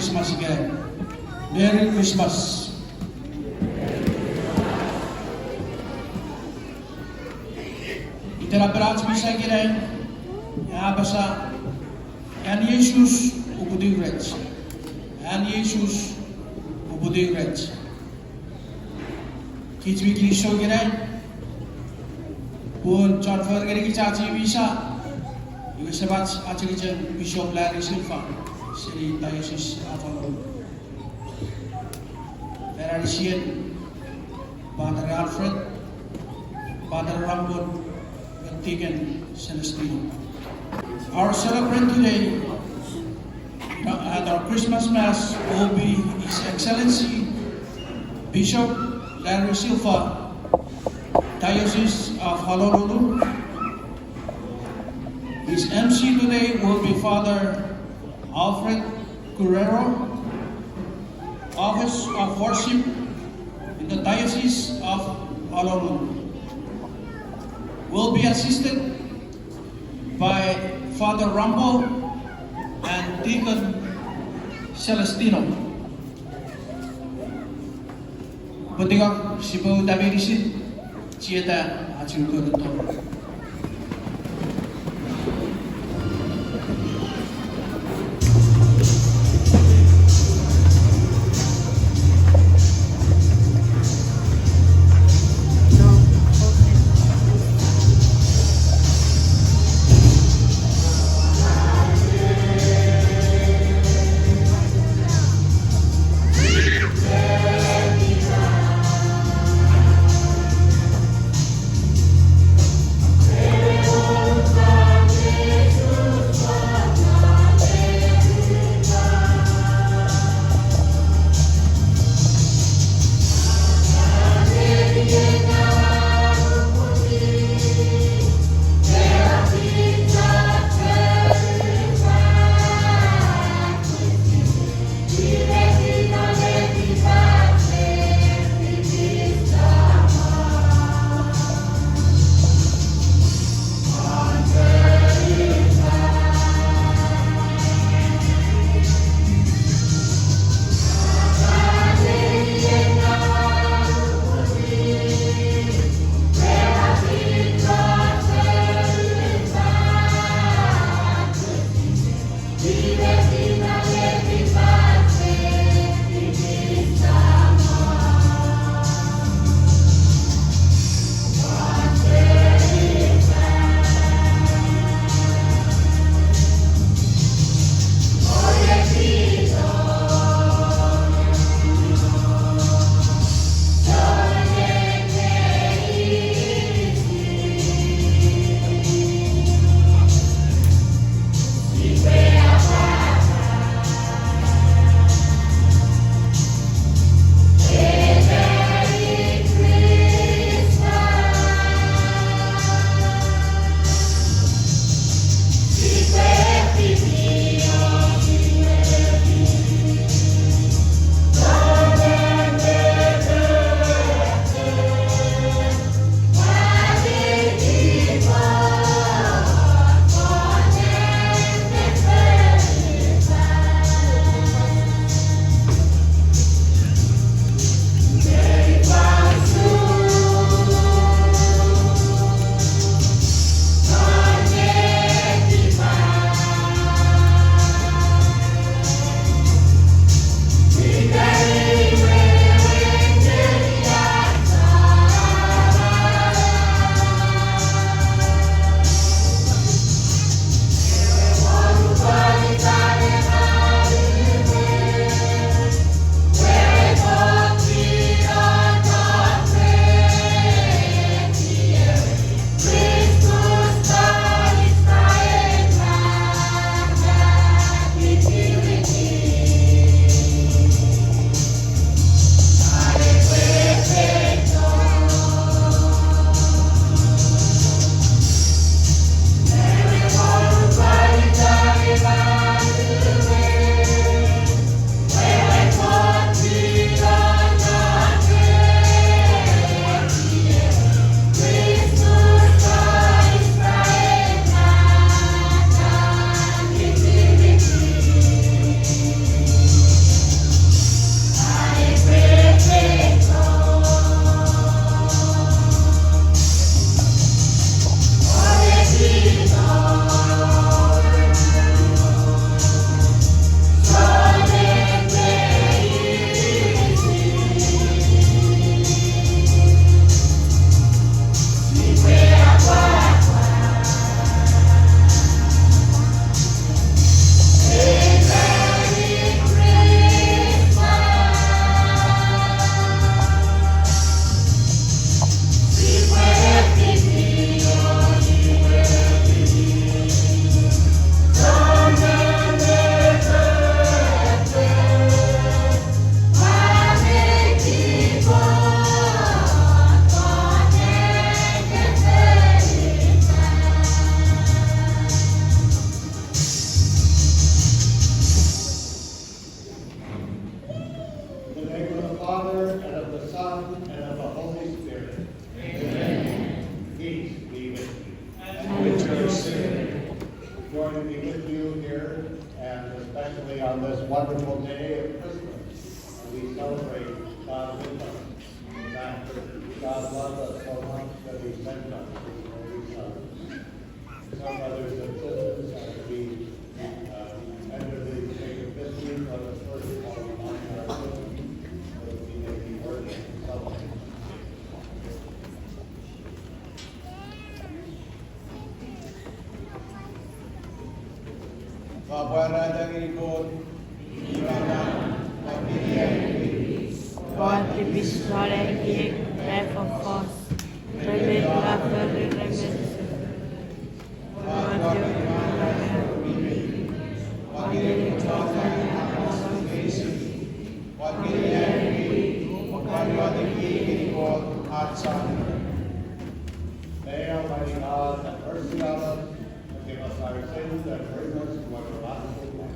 Christmas again. Merry Christmas. Iteraberat bisa kira ya basa Herrn Jesus ubudigret. Herrn Jesus ubudigret. Kitwikli so kira pun charfer kira kicaci bisa. Ibu sebat acik-acik Bishop Larry Silva Sri Diocese of Honolulu. Veneratian Father Alfred, Father Ramon Tigan Celestino. Our celebrant today at our Christmas Mass will be His Excellency Bishop Larry Silva, Diocese of Honolulu. His MC today will be Father Alfred Guerrero, Office of Worship in the Diocese of Honolulu. Will be assisted by Father Rambo and Deacon Celestino. Pentingah siapa dami risit, cieta acung kerutor. wonderful day of Christmas. We celebrate God with us. The fact that God loved us so much that He sent us His only Son. Some brothers and sisters, as we enter the sacred mystery, let us first of all remind ourselves that we may be worthy to celebrate. Mabuhay Panginoon, iwanan, pagpilihan, God the Vishwara Ek life of us, Private Laughter Remembrance. May Almighty God have mercy on us, forgive us our sins, and bring us to everlasting life.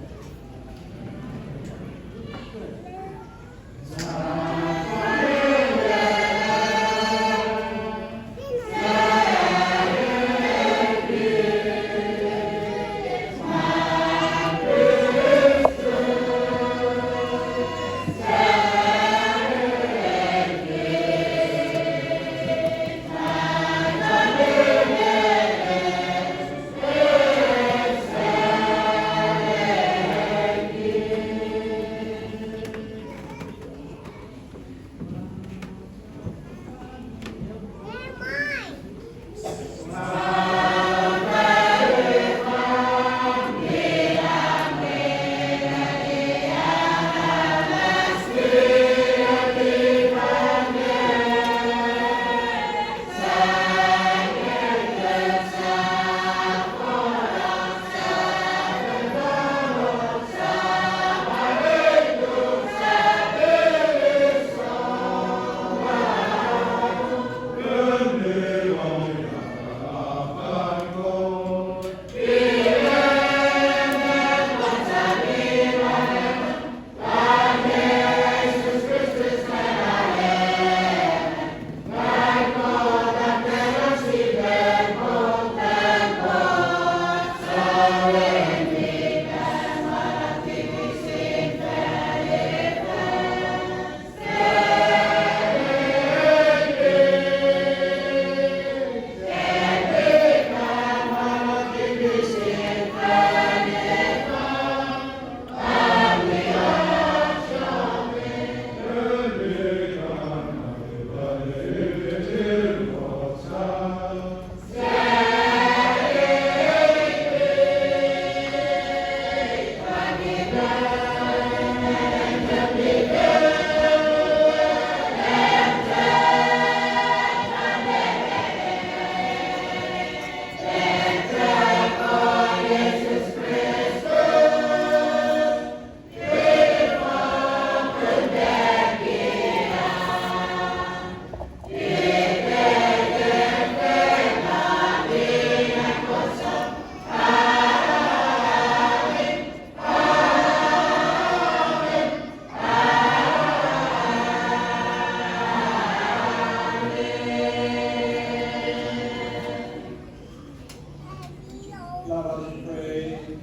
Let us pray.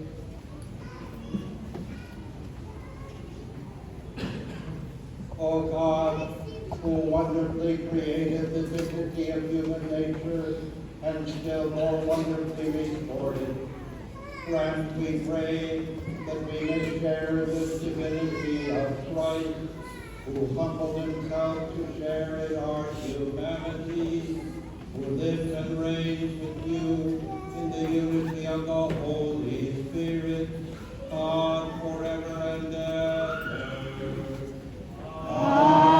O God, who wonderfully created the dignity of human nature and still more wonderfully restored it, grant, we pray, that we may share this divinity of Christ, who humbled himself to share in our humanity, who lived and reigned with you in the unity of the Holy Spirit, God, forever and ever. Amen.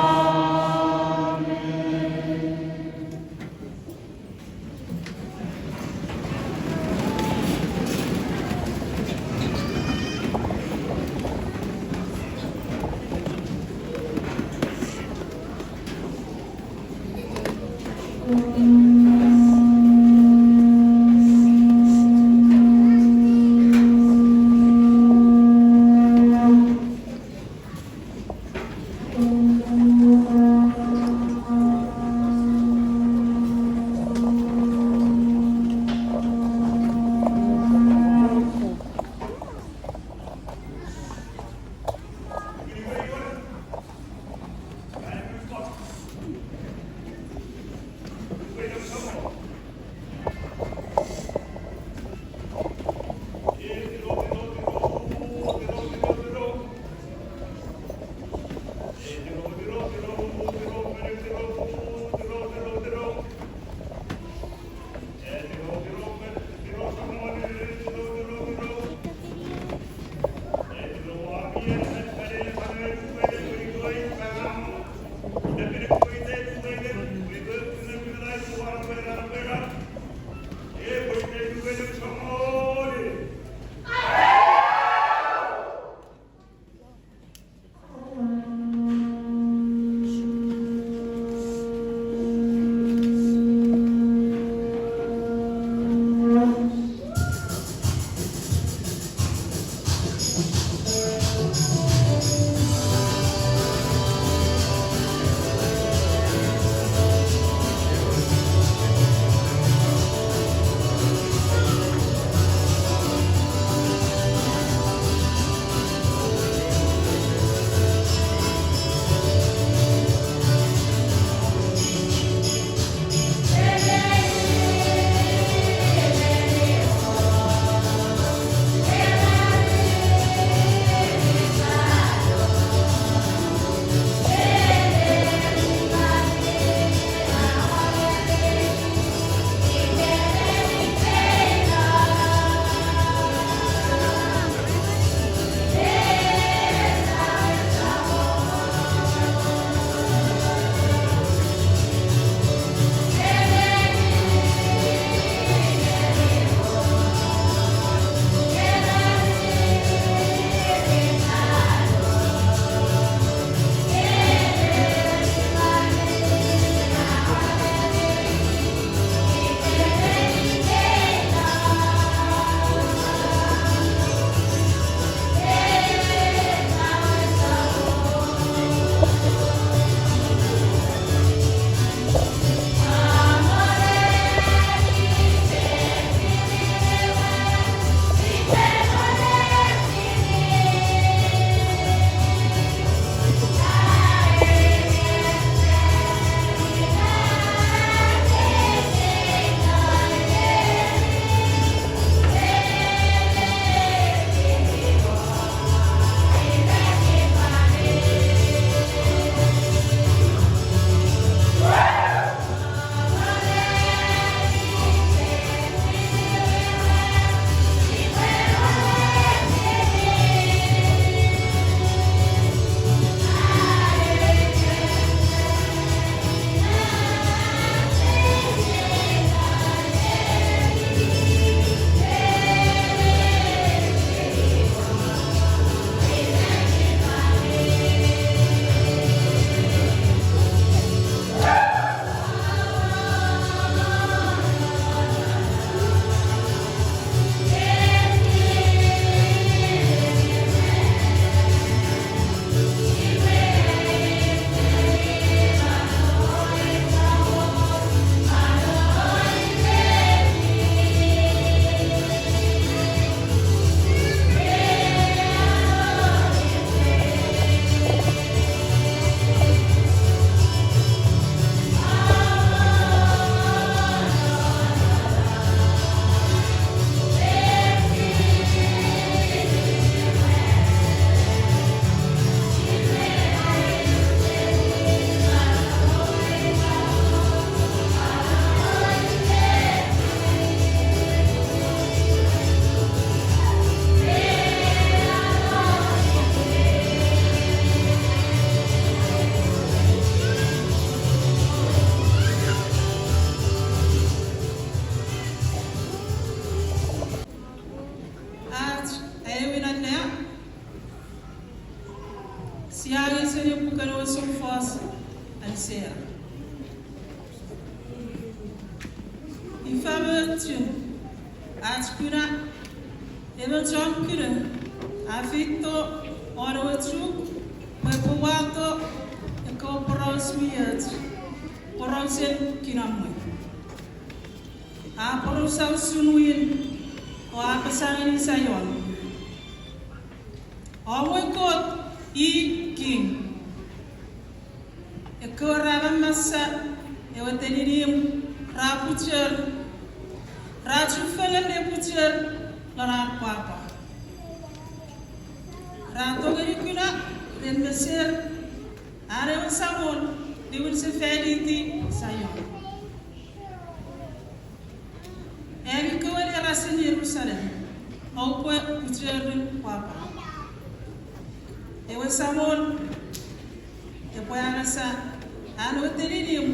Anu telinium,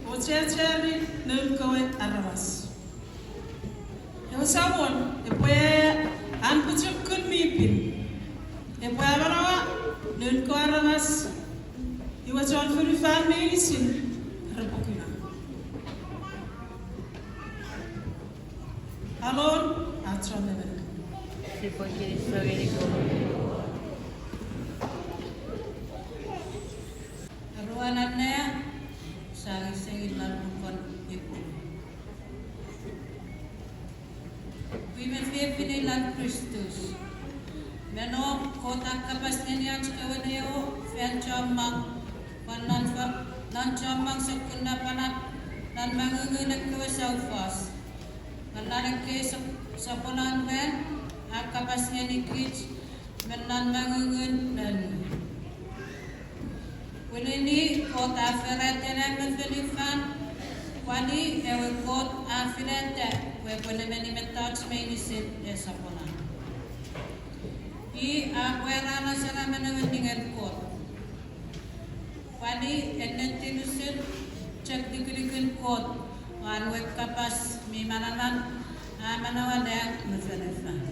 o chachari, nun koe arras. E o samon, e poe an puchuk kun mipin. E poe avarawa, nun koe arras. I was on for the family sin, Rabokina. Alone, at Romeven. Si pochi sorelle Ruanannya sari-sari lakukan itu. Women faith in land Christus. Meno kota kapasnya ni aja kawaneo fan jamang nan jamang sekunda panat nan mangungunak kawa saufas. Nan ke saponan wen kapasnya ni kich menan mangungun dan Wilini kot aferente na Filifan, kwani ewe kot aferente we pone meni metats menisit esapona. I akwera na sila menawendingan kot. Kwani enentinusin cek dikirikin kot, wan we kapas mi mananan manawadak Filifan.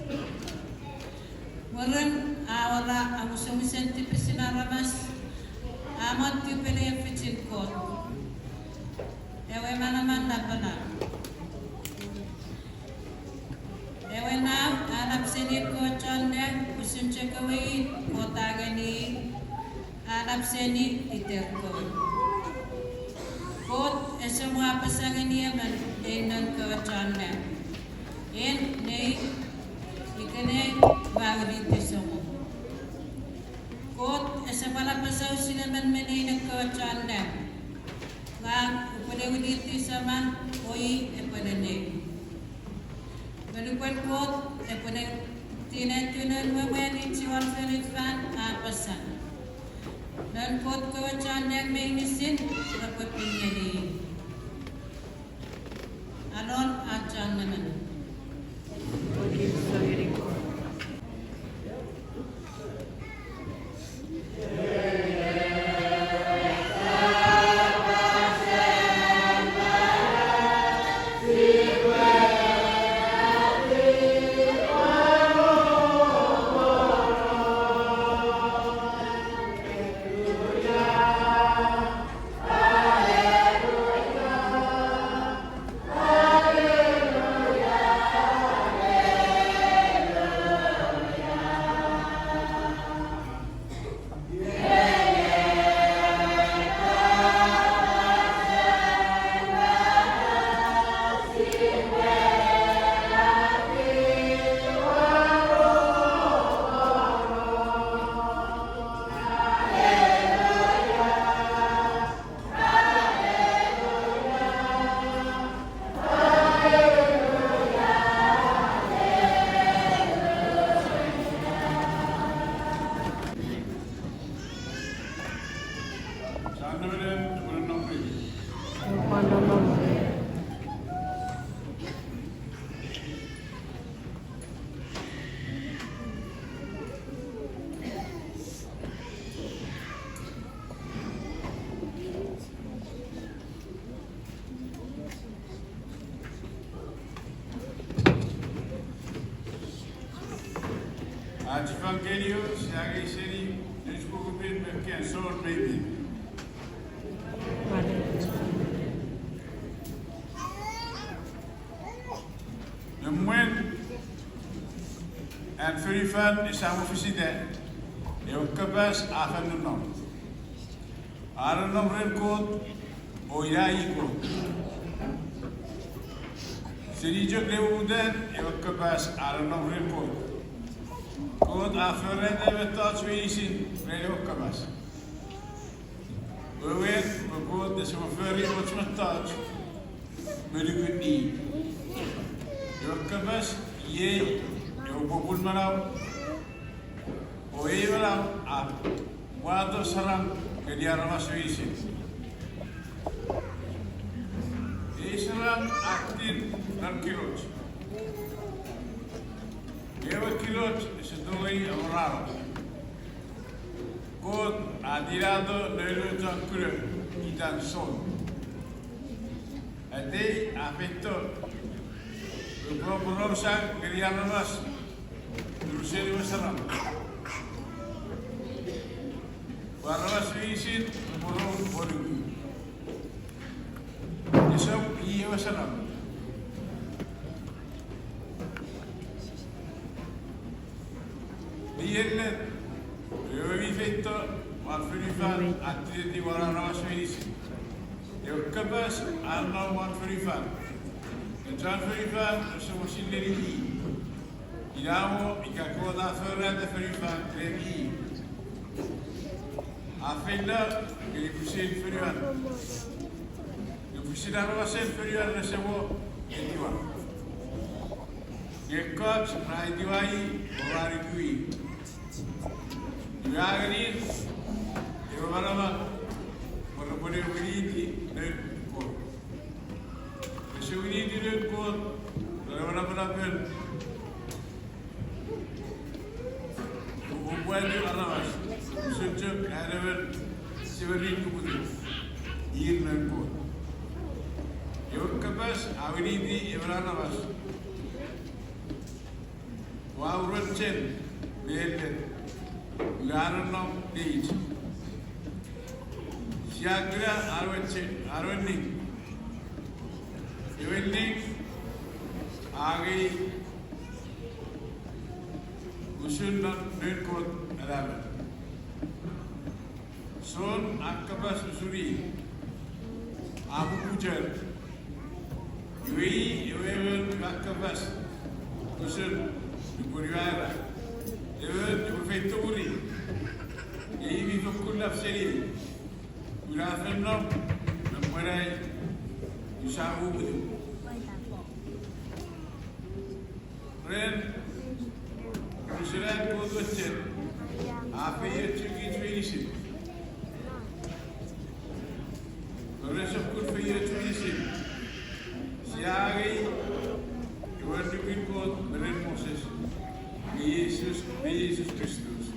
Murun awala amusumisen tipisina ramas. Amat tu pilihficin kot. Ewe mana pernah. Ewe na anak seni kocan deh usun cekawai kota gani anak seni iterkot. Kot semua pasangan dia menenan kocan deh. Ni ikene bagi semua. Kot sepala pasau sinaman menay nagkawachanda. Lang upadewiditi saman oi epadane. Malupan kot epadane tinatunan wawen itiwan Filifan apasan. Dan kot kawachanda may nisin dapat pinyali. Anon achan naman. pochi sorelle Evangelio sari seri diskupin berkian son baby. Nemoen en Filifan is samen visite. Eu kabas akan nom. Aran nom renkot oyai ko. Seri jog leudan eu kabas aran nom renkot. Kot aferente met touch wezen bij Okabas. We weten, we goed, dus we verder wat met touch. Maar ik weet niet. Okabas, je bobul manau. Oye manau, wado saram ke dia ramas wezen. Saram aktif dan kilot. Ewe kilot se doi amoraro. Kot adirado nelu jankure. dan son. Ade afetto. Beberapa sang kirian mas. Terusnya masalah. Warna swisin borong borong. Isam iya masalah. Diyenet. Eu vi feito uma frifan atire di warna swisin. Eu capaz anna one frifan. John frifan so sinleri. Iramo ikakoda ferrata frifan trebi. Afella che li fusi inferiore. Li fusi da roba inferiore ne siamo e di qua. Che coach mai di vai orari qui. Di agri e orama per poter venire nel cuore. E se venite nel cuore, non avrà per buat arawas. Sejak ada severin kemudian, ia nanti. Yang kepas awini di arawas. Wawuran cen, belet, garan dej. Siagra arwan cen, arwan ning. Arwan ning, agi usun dan berkot alamat. Son akabas usuri abu pujar yui akabas usun diburiara yui dibufeituri yui bifukul seri urafenno namurai yusabu budu ren usuran kodwacen apa ya cuci cuci Torres of good for you to listen. Siagi, you are to be called Meren Moses, Jesus Christus.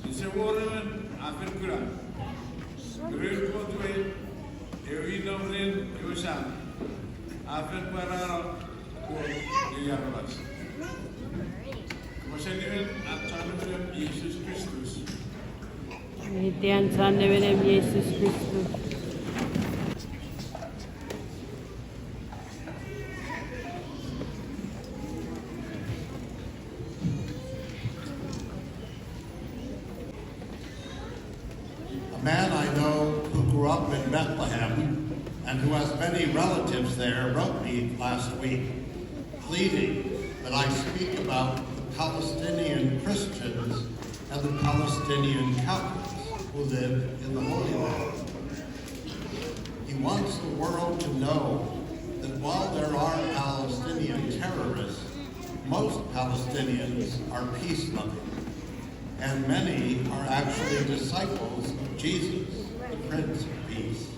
It's a woman after Quran. The real code way, every number you sang, after Parara, the Yarabas. Was anyone at Chandra Jesus Christus? Nitian Sande Venem Yesus Kristus. A man I know who grew up in Bethlehem and who has many relatives there wrote me last week pleading that I speak about the Palestinian Christians and the Palestinian Catholics who live in the Holy Land. He wants the world to know that while there are Palestinian terrorists, most Palestinians are peace-loving, and many are actually disciples of Jesus, the Prince of Peace.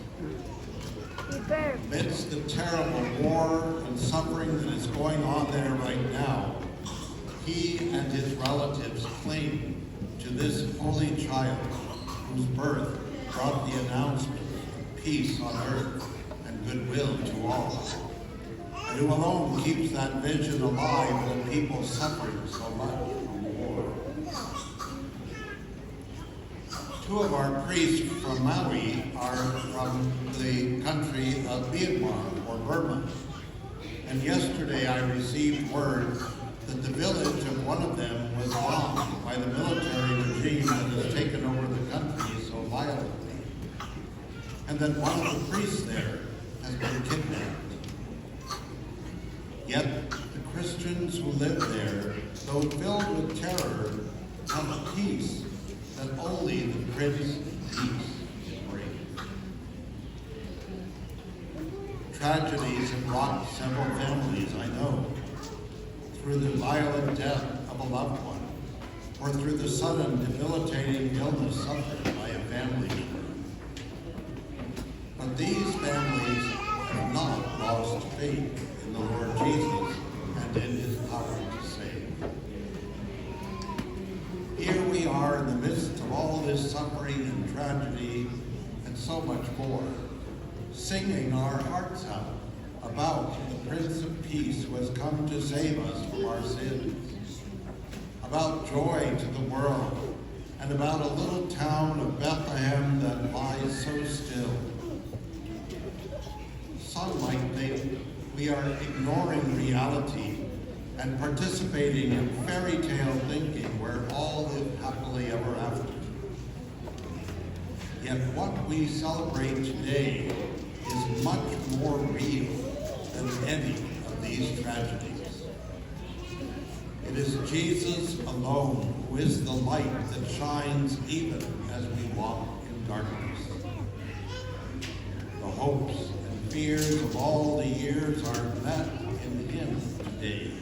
Amidst the terrible war and suffering that is going on there right now, he and his relatives cling to this holy child whose birth brought the announcement of peace on earth and goodwill to all, and who alone keeps that vision alive when people suffering so much from the war. Two of our priests from Maui are from the country of Myanmar, or Burma, and yesterday I received word that the village of one of them was bombed by the military regime that has taken over the country so violently, and that one of the priests there has been kidnapped. Yet the Christians who live there, though filled with terror, have a peace that only the Prince of Peace brings. Tragedies have rocked several families, I know, through the violent death of a loved one, or through the sudden debilitating illness suffered by a family member. But these families have not lost faith in the Lord Jesus and in his power to save. Here we are in the midst of all this suffering and tragedy, and so much more, singing our hearts out about the Prince of Peace who has come to save us from our sins, about joy to the world, and about a little town of Bethlehem that lies so still. Some might think we are ignoring reality and participating in fairy tale thinking where all live happily ever after. Yet what we celebrate today is much more real than any of these tragedies. It is Jesus alone who is the light that shines even as we walk in darkness. The hopes and fears of all the years are met in him today,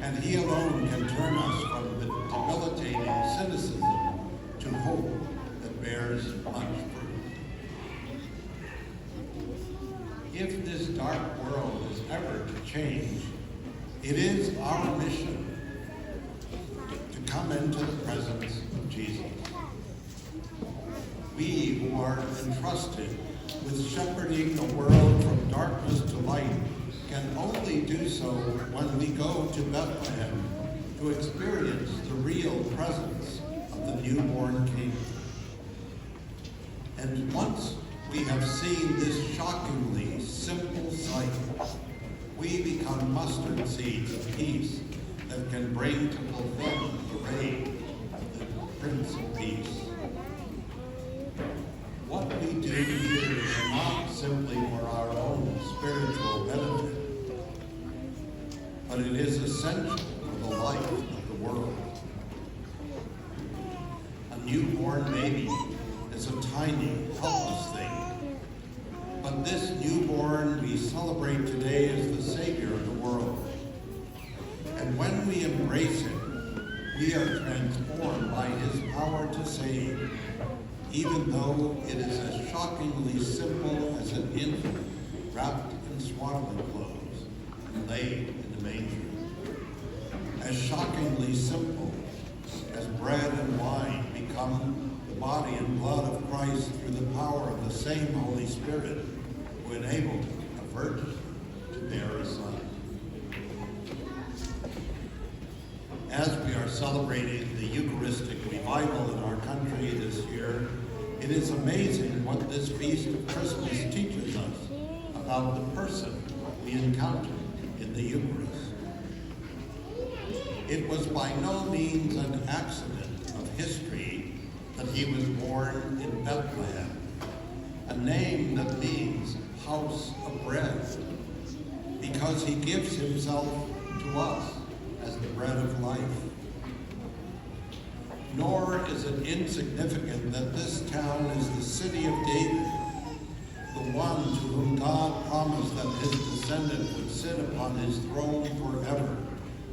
and he alone can turn us from the debilitating cynicism to hope that bears much fruit. If this dark world is ever to change, it is our mission to come into the presence of Jesus. We who are entrusted with shepherding the world from darkness to light can only do so when we go to Bethlehem to experience the real presence of the newborn King. And once we have seen this shockingly simple sight, we become mustard seeds of peace that can bring to fulfillment the reign of the Prince of Peace. What we do here is not simply for our own spiritual benefit, but it is essential for the life of the world. A newborn baby is a tiny, helpless thing, but this newborn we celebrate today is the Savior of the world. And when we embrace him, we are transformed by his power to save, even though it is as shockingly simple as an infant wrapped in swaddling clothes and laid in the manger. As shockingly simple as bread and wine become the body and blood of Christ through the power of the same Holy Spirit who enabled a virgin to bear a son. As we are celebrating the Eucharistic revival in our country this year, it is amazing what this feast of Christmas teaches us about the person we encounter in the Eucharist. It was by no means an accident of history that he was born in Bethlehem, a name that means house of bread, because he gives himself to us as the bread of life. Nor is it insignificant that this town is the city of David, the one to whom God promised that his descendant would sit upon his throne forever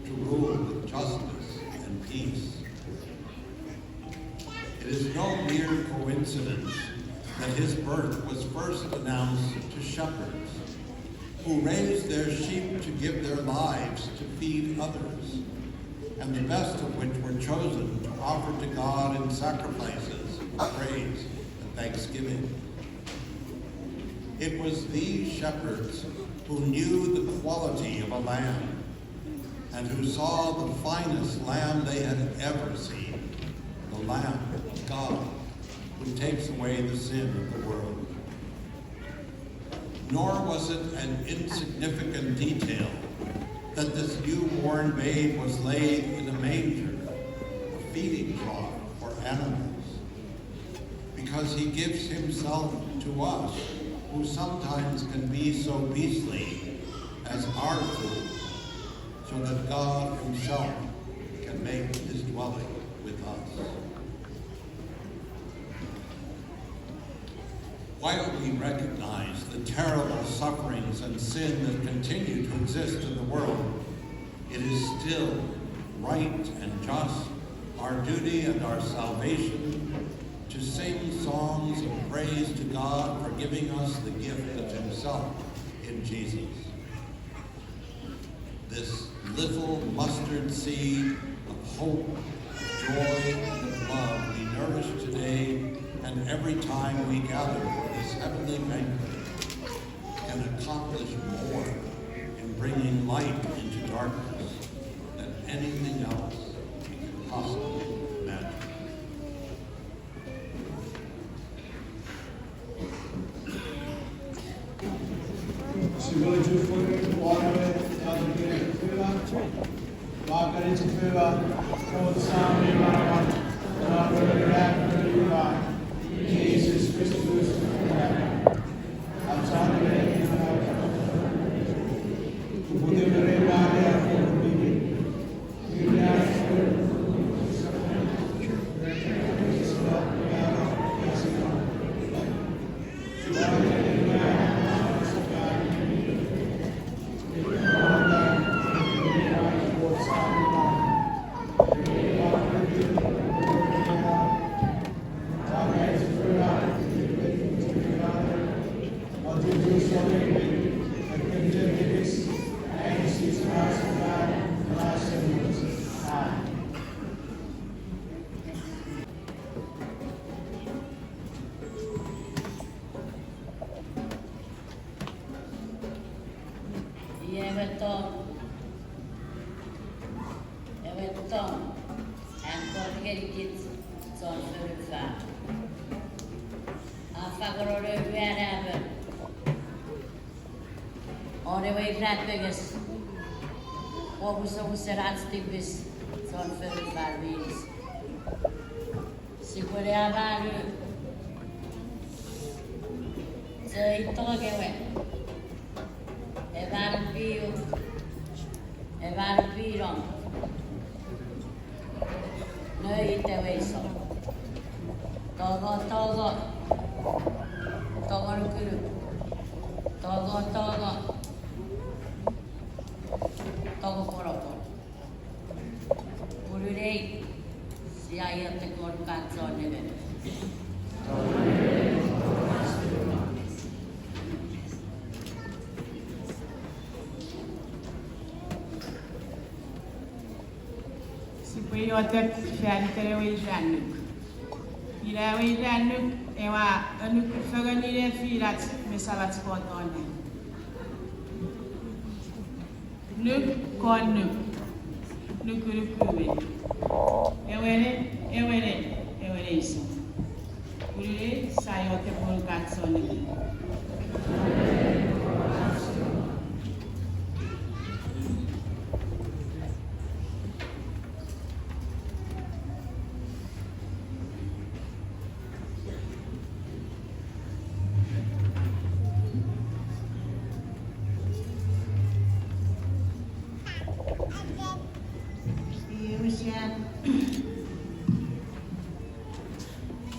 to rule with justice and peace. It is no mere coincidence that his birth was first announced to shepherds, who raised their sheep to give their lives to feed others, and the best of which were chosen to offer to God in sacrifices of praise and thanksgiving. It was these shepherds who knew the quality of a lamb and who saw the finest lamb they had ever seen, the Lamb of God, who takes away the sin of the world. Nor was it an insignificant detail that this newborn babe was laid in a manger, a feeding trough for animals, because he gives himself to us, who sometimes can be so beastly, as our food, so that God himself can make his dwelling with us. While we recognize the terrible sufferings and sin that continue to exist in the world, it is still right and just, our duty and our salvation, to sing songs of praise to God for giving us the gift of himself in Jesus. This little mustard seed of hope, of joy, and of love we nourish today every time we gather for this heavenly banquet can accomplish more in bringing light into darkness than anything else we could possibly imagine. Så går det til frøken, ordene, og det bliver til fødder. Vakker det til fødder, og sammen i varmen, og for det værk, i vejen. Jesus Kristus, Absane med Bude berevare for bibi. Serats son förfärvis. Sikurea baru. Seitogewe. Evar piu. Evar piron. Nöite weiso. Togo. Togorukuru. Togo. Togo poroko. Ururei, si aiotte katsoa nimen. Si pui otet fjärtere wi jannuk. Ila wi jannuk ewa anuk faganire firat mesalat spontane. Nuk kon nuk. Nukuru. Ewere iso. Urure sayote por katsoni.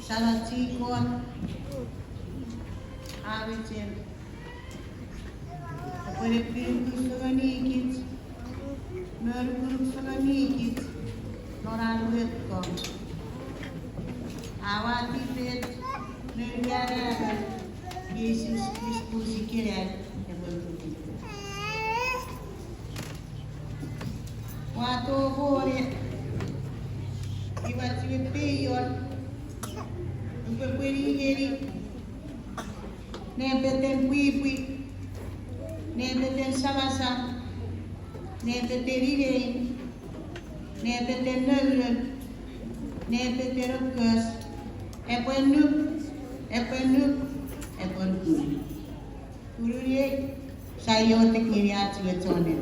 Salatikon Avitin Apare Pirkus Faganiskit Merkuruk Faganiskit Noranuetko Awati Pet Nerviara Jesus Christus Kiran Wato Hore Iwati Peyon Pwiri Nebeten Pui Nebeten Samasa Nebeten Rire Nebeten Nullen Nebeten Rukus Epon Kuri Kuruye Sayote Kiriat Wetonen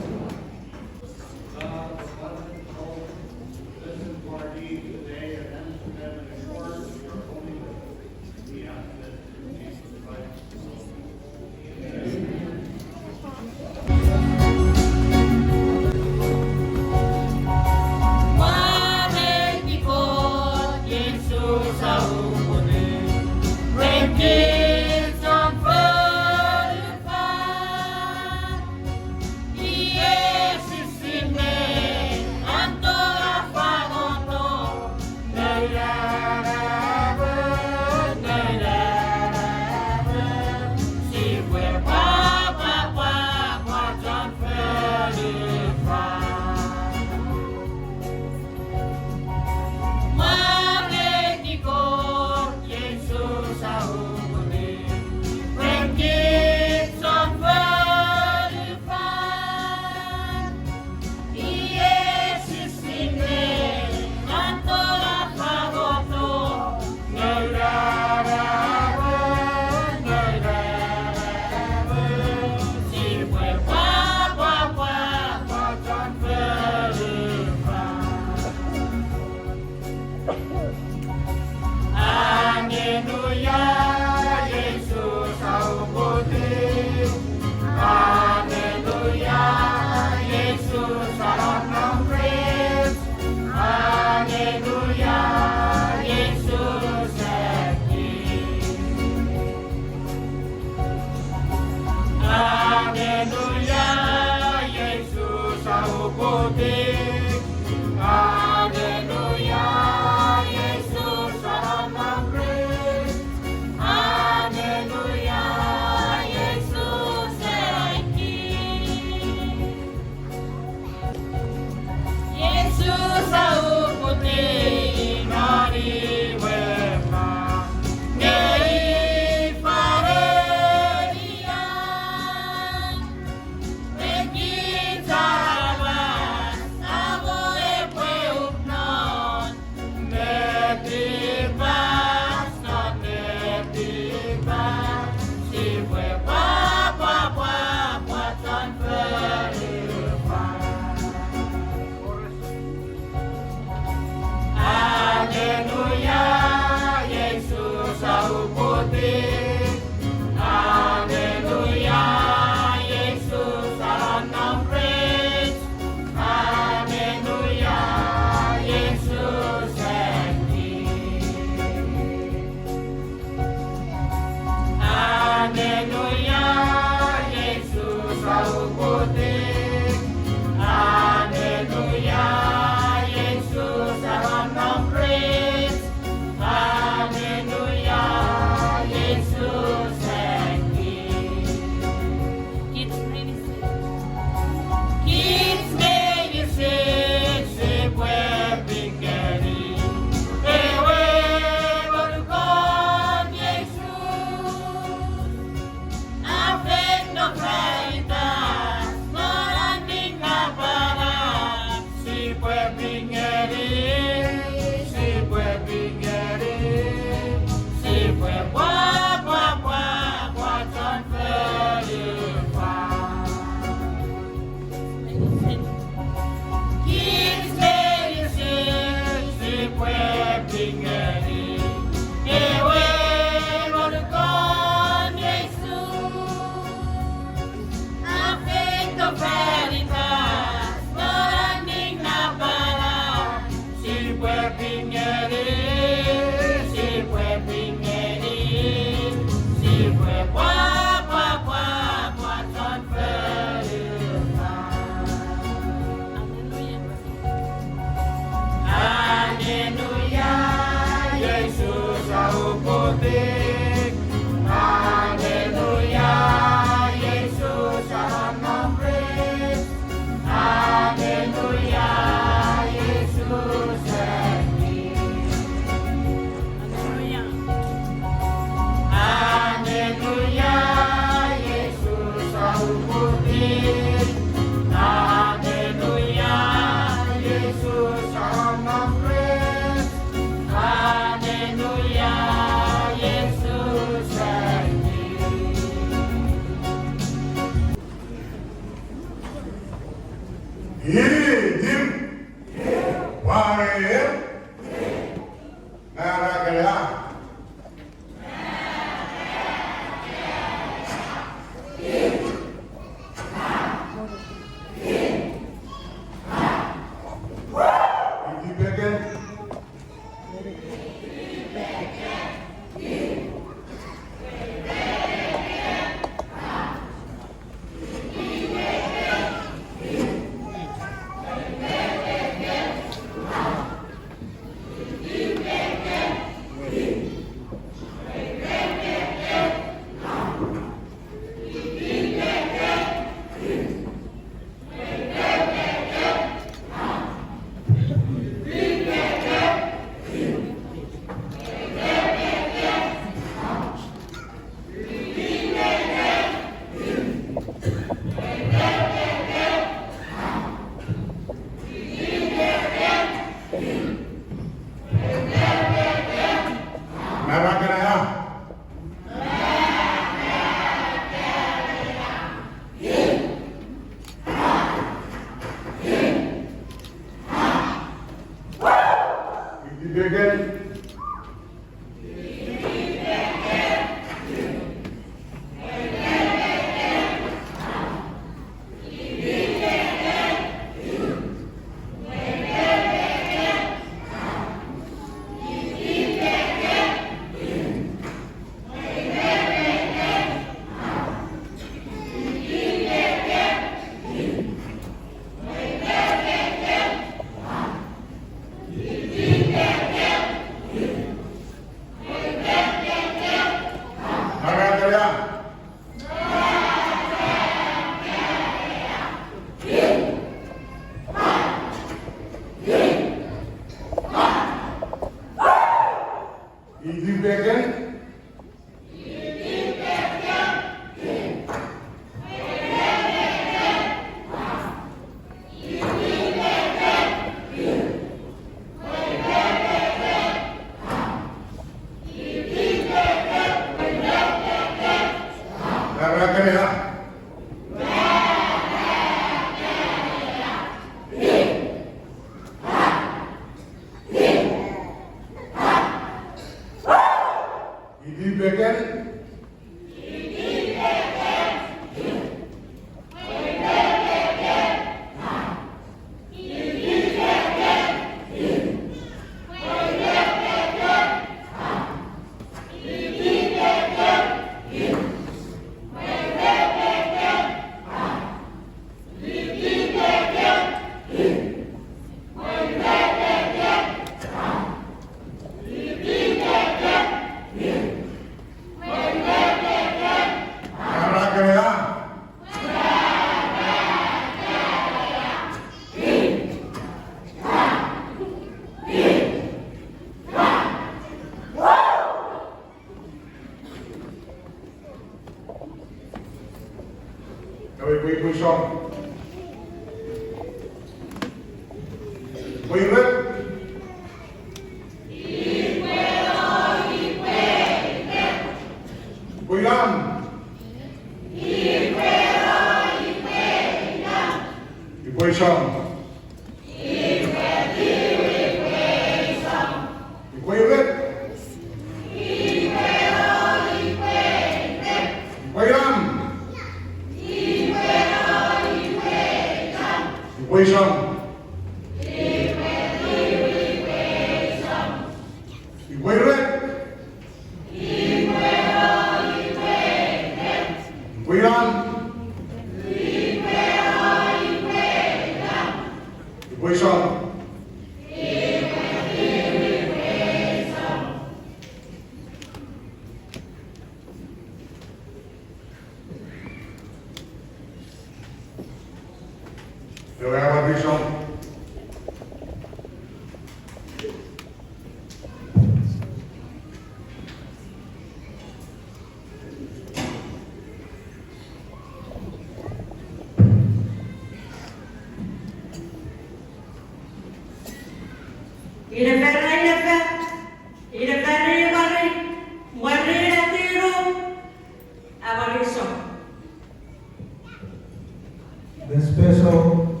The special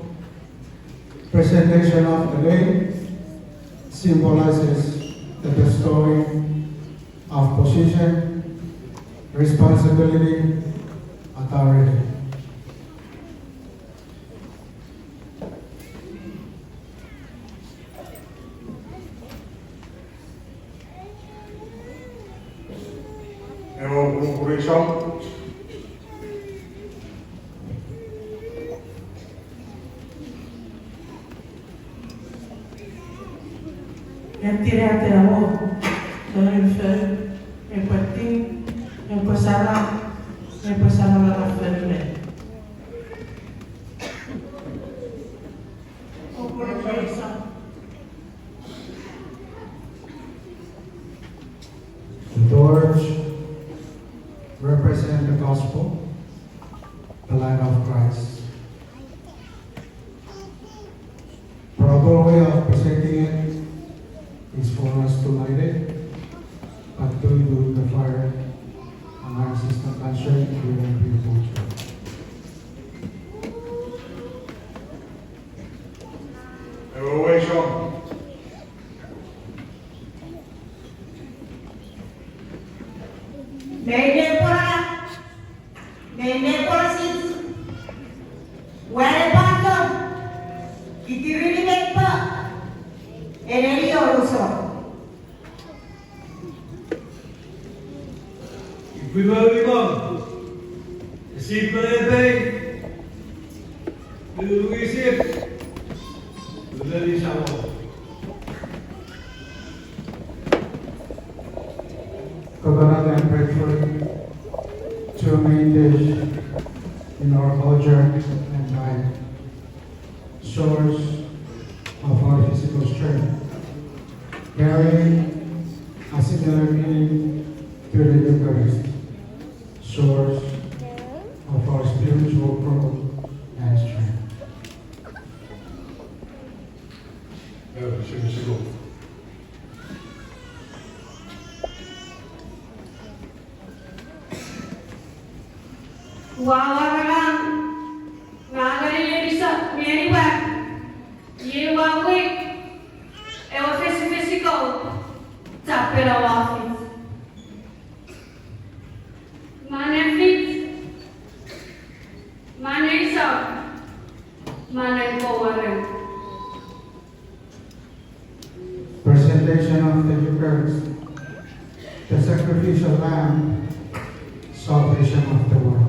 presentation of the day symbolizes the bestowing of position, responsibility, authority. Evo Grukuvićom. Yang tidak tahu, dengan yang penting, yang pesalah lah benda. The torch represents the gospel, the light of Christ. Proper way of presenting it is for us to light it, but to do the fire on our assistant pastor during beautiful church. Evaluation. Nene pora situ. Wale panto. Itirili nekpa. Eneli oruso. Equivalent. Simplemente. Luisip. Lali sama. Coconut and breadfruit, two main dish in our culture and diet, source of our physical strength, carrying a similar meaning to the Eucharist, source of our spiritual growth and strength. Wawaran, ngagari bisa nyeriwa, yewawi, ewa physical, tapera wafit. Mane fit, mane isa, mane kawaran. Presentation of the Eucharist, the sacrificial lamb, salvation of the world.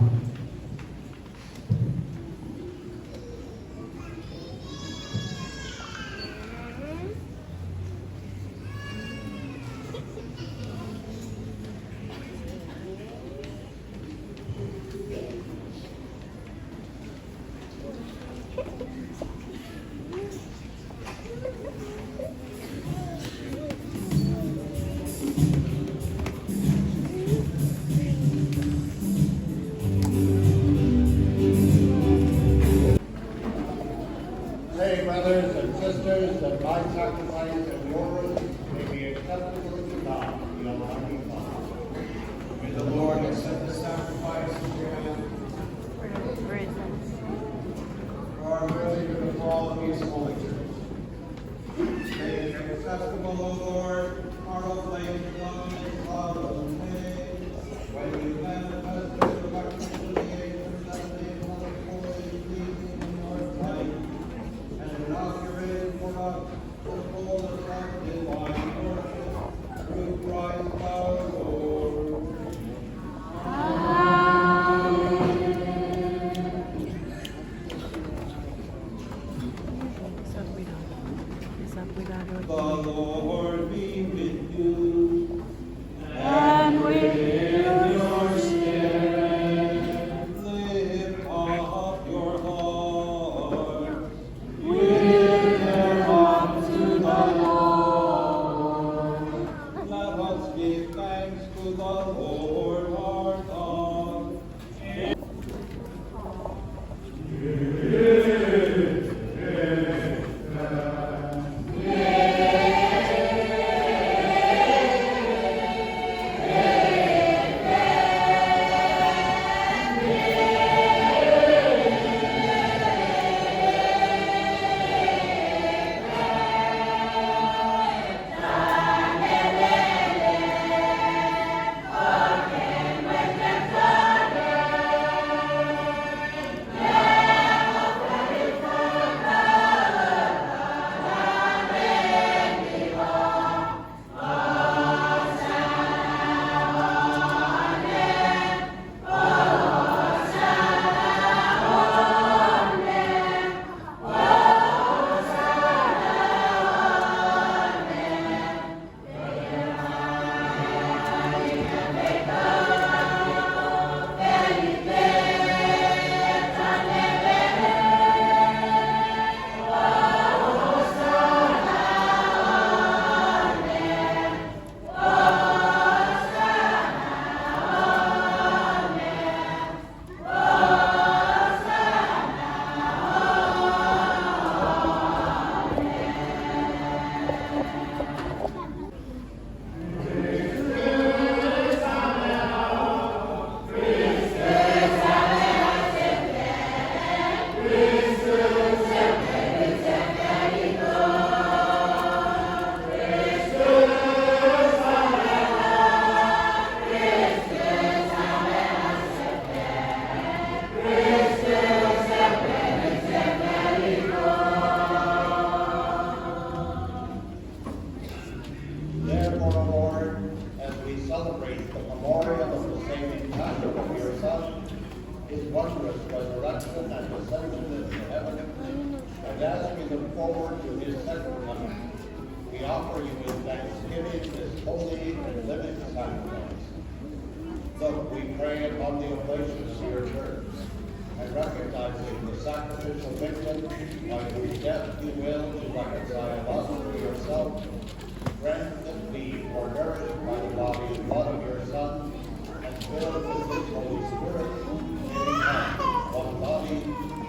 Pray, brothers and sisters, that my sacrifice and yours may be acceptable to God, the Almighty Father. May the Lord accept the sacrifice of your hand for our worthy good of all of his holy church. May it be acceptable, O Lord, our oblate love and love of the day, when you manifest the reconciliation that they will fully pleasing in your sight, and inaugurate for us the fullness of divine worship through Christ our Lord. The Lord be with you. And with your spirit. Lift up your heart. Lift them up to the Lord. Let us give thanks to the Lord our God. Yeah. testimony, we offer you with thanksgiving this holy and living sacrifice. Look, we pray upon the oblations of your church, and recognizing the sacrificial victim by whose death you will to reconcile us to yourself, grant that we are nourished by the body and blood of your Son, and filled with his Holy Spirit, may become one body,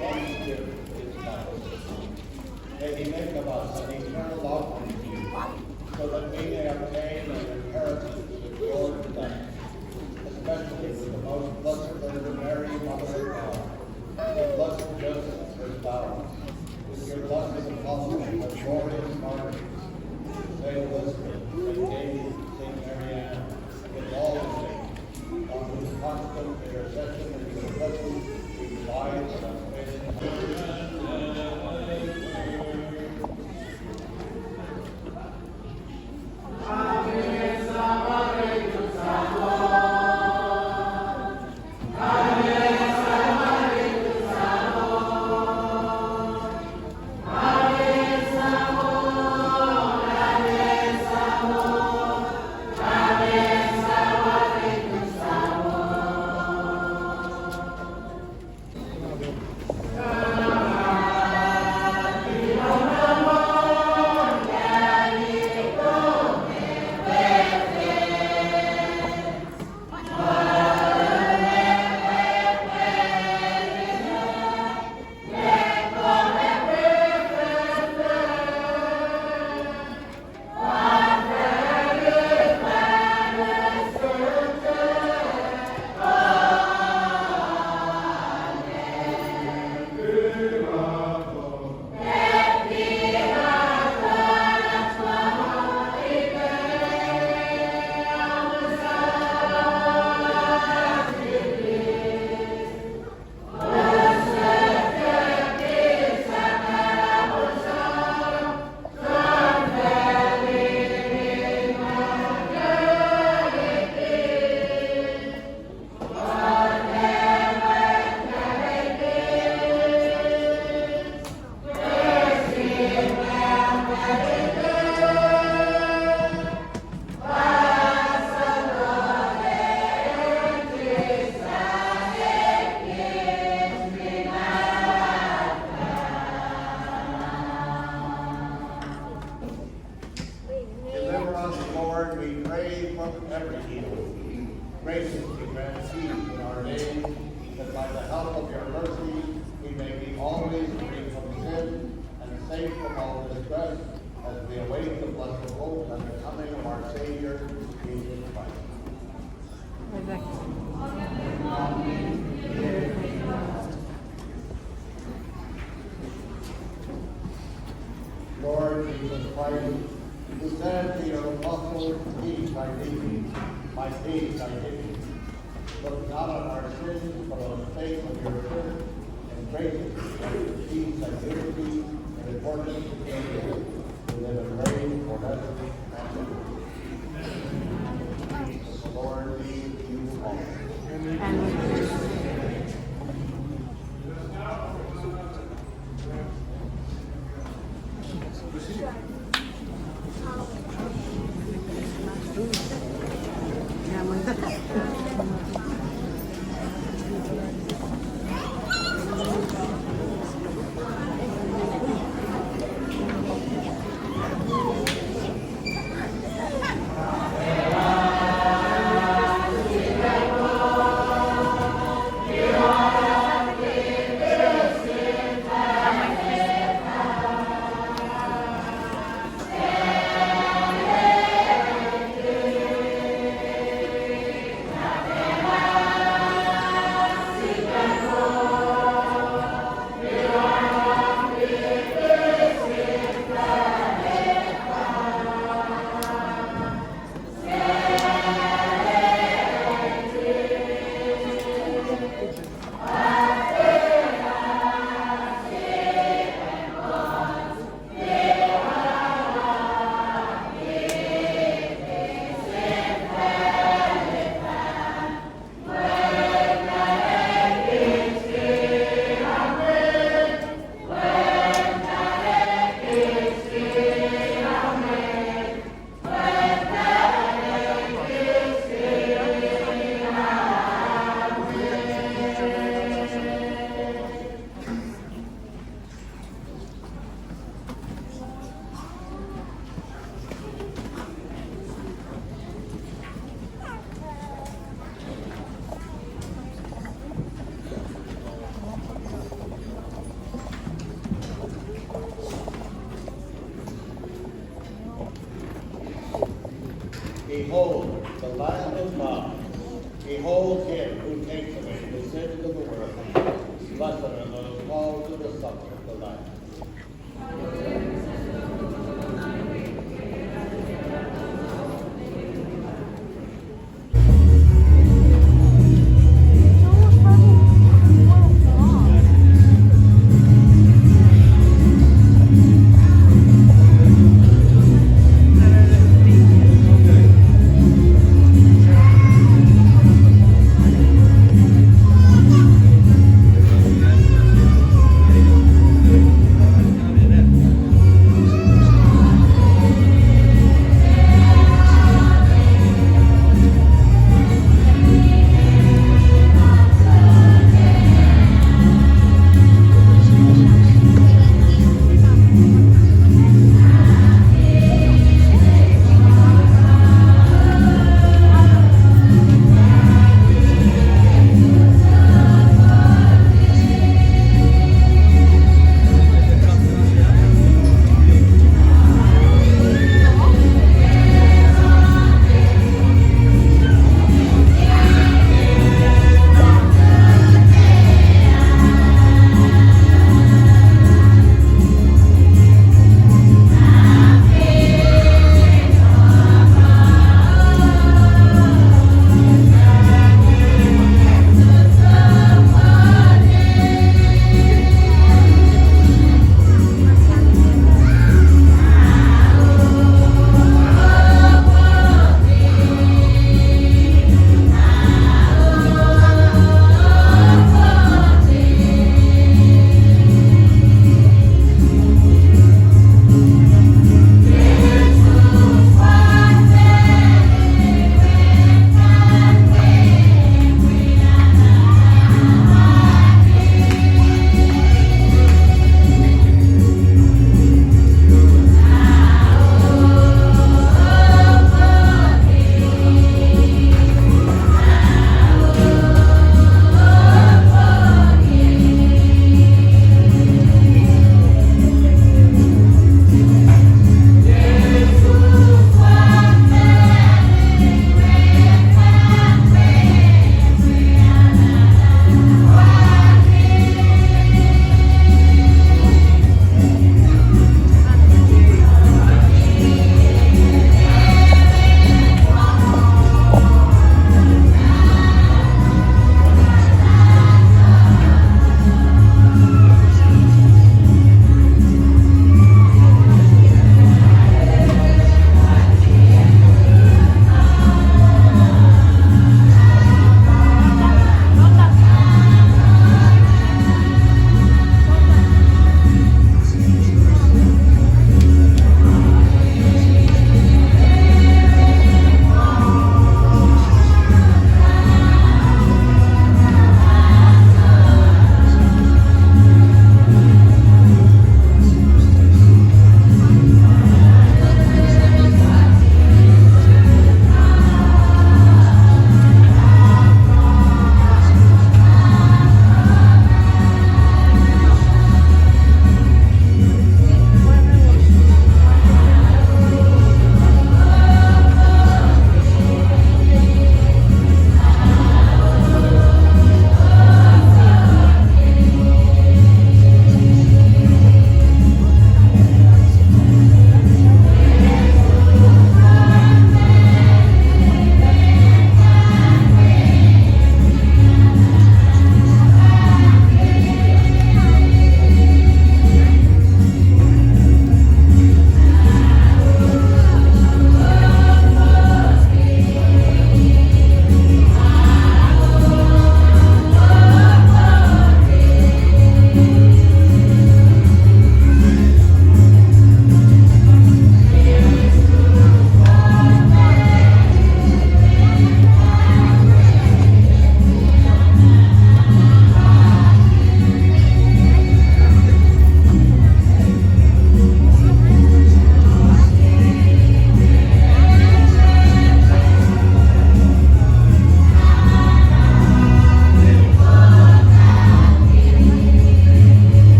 one spirit, his Christ. May he make of us an eternal offering to you, so that we may obtain an inheritance with your thanks, especially with the most blessed Virgin Mary, Mother of God, with blessed Joseph, her spouse, with your blessed apostles and glorious martyrs, Saint Elizabeth, Saint David, Saint Marianne, with all the saints, on whose constant intercession and your presence we rely and faith. Lord Jesus Christ, who said to your apostles, "Peace I leave you, my peace I give you." Look not on our sins, but on the faith of your church, and graciously grant the peace and unity in accordance with your will, who live and reign forever and ever. The Lord be with you all. Behold, the Lamb of God. Behold him who takes away the sins of the world. Blessed are those called to the supper of the Lamb.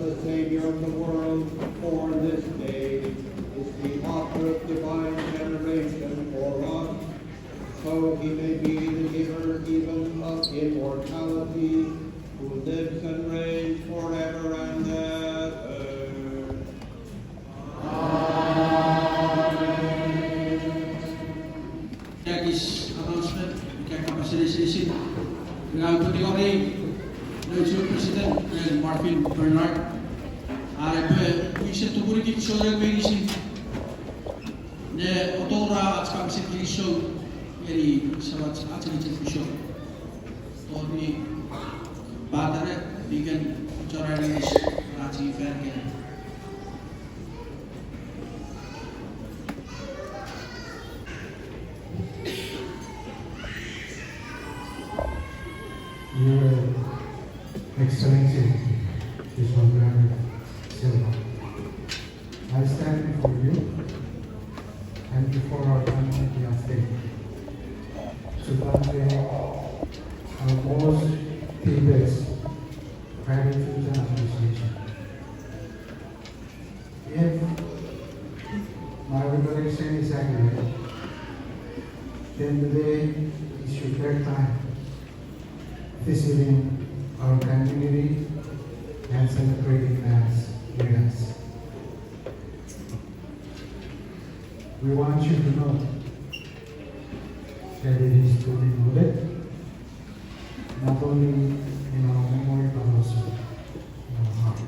the Savior of the world, for this day is the author of divine generation for us, so he may be the giver even of immortality, who lives and reigns forever and ever. This announcement can come as a decision. We have to the President and Marvin Bernard. We should to put it so that we see the Otora at Capacity Show, very Sabat Athlete Show. Or the Badare, we can join this Raji Fair. Your Excellency, Bishop Silva, I stand before you and before our community of faith to convey our most deepest gratitude and appreciation. If my recollection is accurate, then today we should take time visiting our community and celebrating Mass with us. We want you to know that it is truly noted, not only in our memory but also in our heart.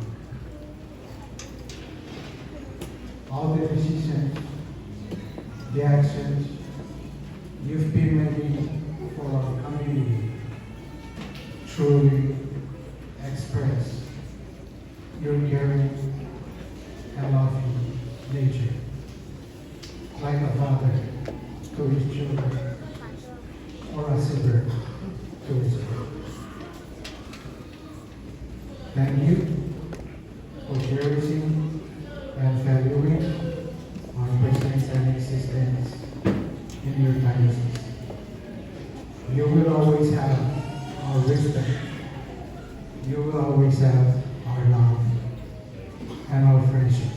All the decisions, the actions you've been making for our community truly express your caring and loving nature, like a father to his children or a sibling to his brother. Thank you for cherishing and valuing our presence and existence in your diocese. You will always have our respect, you will always have our love and our friendship.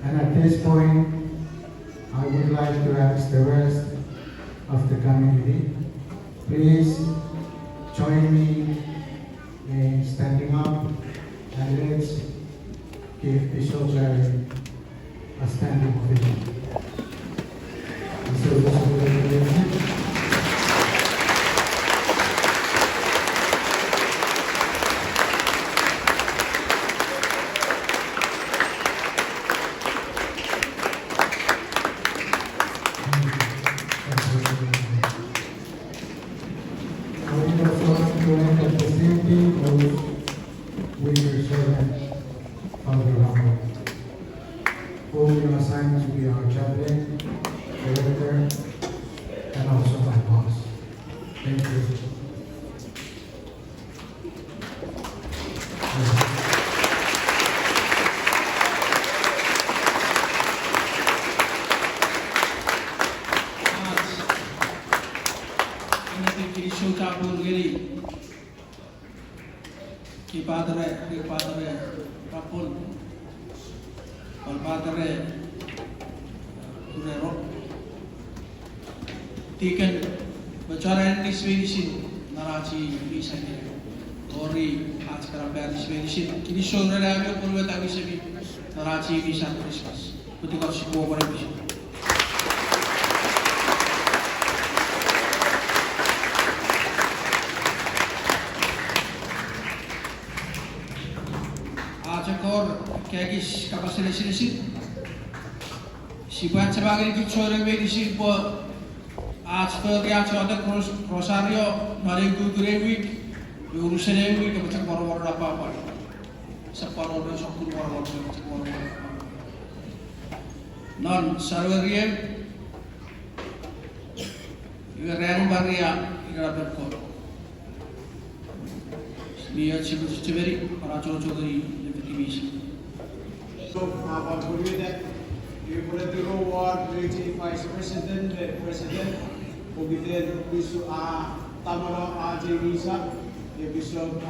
And at this point, I would like to ask the rest of the community, please join me in standing up and let's give Bishop Larry a standing ovation. So, Bishop Larry, with your servant, Father Ramon, whom you assigned to be our chaplain, director, and also my boss. Thank you. Padre Rapol, al Padre Turero, Tiken, Bacharan is Venetian, Narachi, Visani, Ori, Hatskara is Venetian, Kinisho Relavio, Pulveta Visavi, Narachi, Visan Christmas, Putikoshi over a vision. Kegis kapasitesi si buat sebagai kicoran medisi po aspel dia ada Rosario dari Gugurewi urusan Dewi ke macam orang-orang apa separuh dari sokul orang-orang macam orang-orang non sarwariam iran baria igara berkor dia ciberi para cowok-cowok lebih So, you put the award to Vice President, the President, who be there, Bishop Tamara Ajay Visa, the Bishop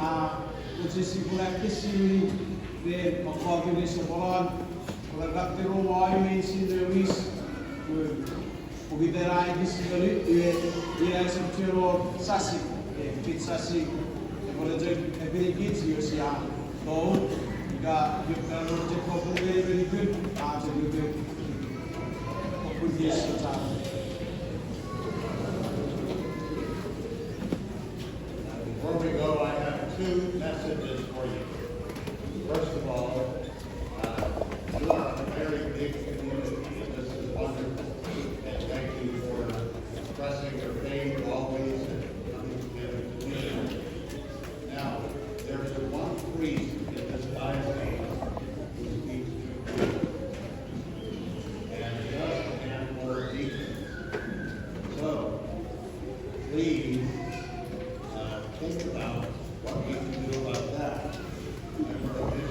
Kutisi kula kisiri le makwabi le soporan kula kaptero wai me si de wis Ugiterai kisiri ia septero sasi kit sasi e kula je e biri kit yosia to ga yukka no je ko very good a je good good yes ta. Before we go, I have two messages for you. First of all, you are a very big community, and this is wonderful. And thank you for expressing your faith always and coming together to meet. Now, there is one priest in this diocese who speaks Hebrew, and just a handful of deacons. So, please, think about what we can do about that. And we're